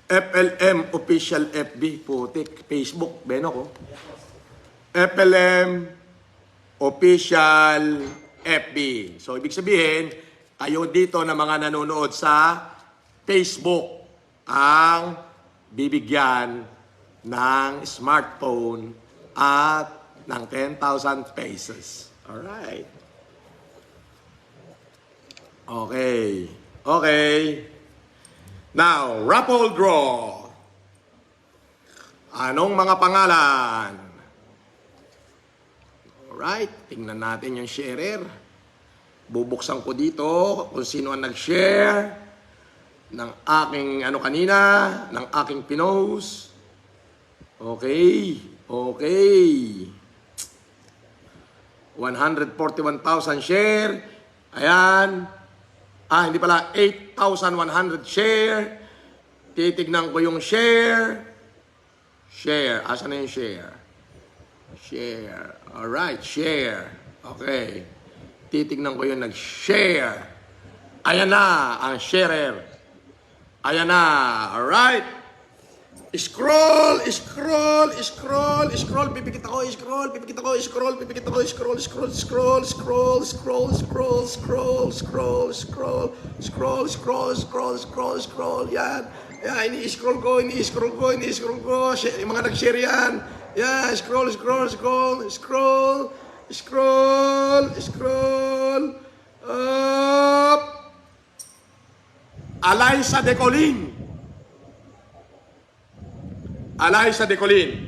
FLM Official FB, putik, Facebook, Beno ko. FLM Official FB. So, ibig sabihin, kayo dito na mga nanonood sa Facebook ang bibigyan ng smartphone at ng 10,000 pesos. Alright. Okay. Okay. Now, raffle draw. Anong mga pangalan? Alright, tingnan natin yung sharer. Bubuksan ko dito kung sino ang nag-share ng aking kanina, ng aking pinost. Okay, okay. 141,000 share. Ayan. Hindi pala, 8,100 share. Titignan ko yung share. Share. Asan na yung share? Share. Alright, share. Okay. Titignan ko yung nag-share. Ayan na, ang sharer. Ayan na. Alright. Scroll, scroll, scroll, scroll, pipikit ako, scroll, pipikit ako, scroll, pipikit ako, scroll, scroll, scroll, scroll, scroll, scroll, scroll, scroll, scroll, scroll, scroll, scroll, scroll, scroll, yan. Yan, ini-scroll ko, ini-scroll ko, ini-scroll ko, yung mga nag-share yan. Yan, scroll, scroll, scroll, scroll, scroll, scroll, up. Alaysa Decolin. Alaysa Decolin.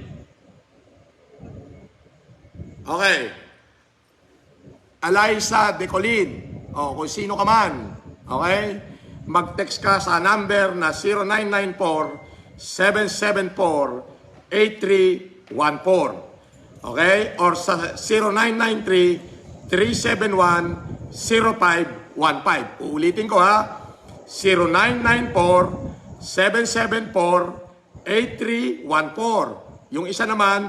Okay. Alaysa Decolin. O, kung sino ka man. Okay? Mag-text ka sa number na 0994-774-8314. Okay? Or sa 0993-371-0515. Uulitin ko ha. 0994-774-8314. Yung isa naman,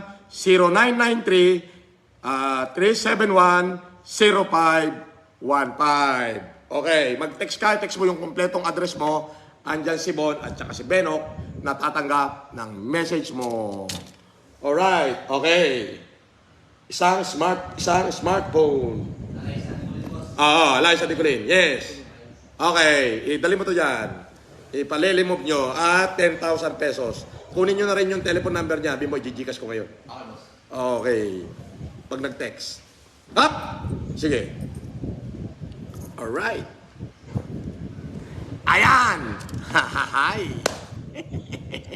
0993-371-0515. Okay, mag-text ka, text mo yung kompletong address mo. Andyan si Bon at saka si Benok na tatanggap ng message mo. Alright, okay. Isang smartphone. Alaysa Decolin, yes. Okay, idali mo to dyan. Ipalilimove nyo at 10,000 pesos. Kunin nyo na rin yung telephone number niya. Bimoy, gigikas ko ngayon. Okay. Pag nag-text. Up! Sige. Alright. Ayan! Hahahay!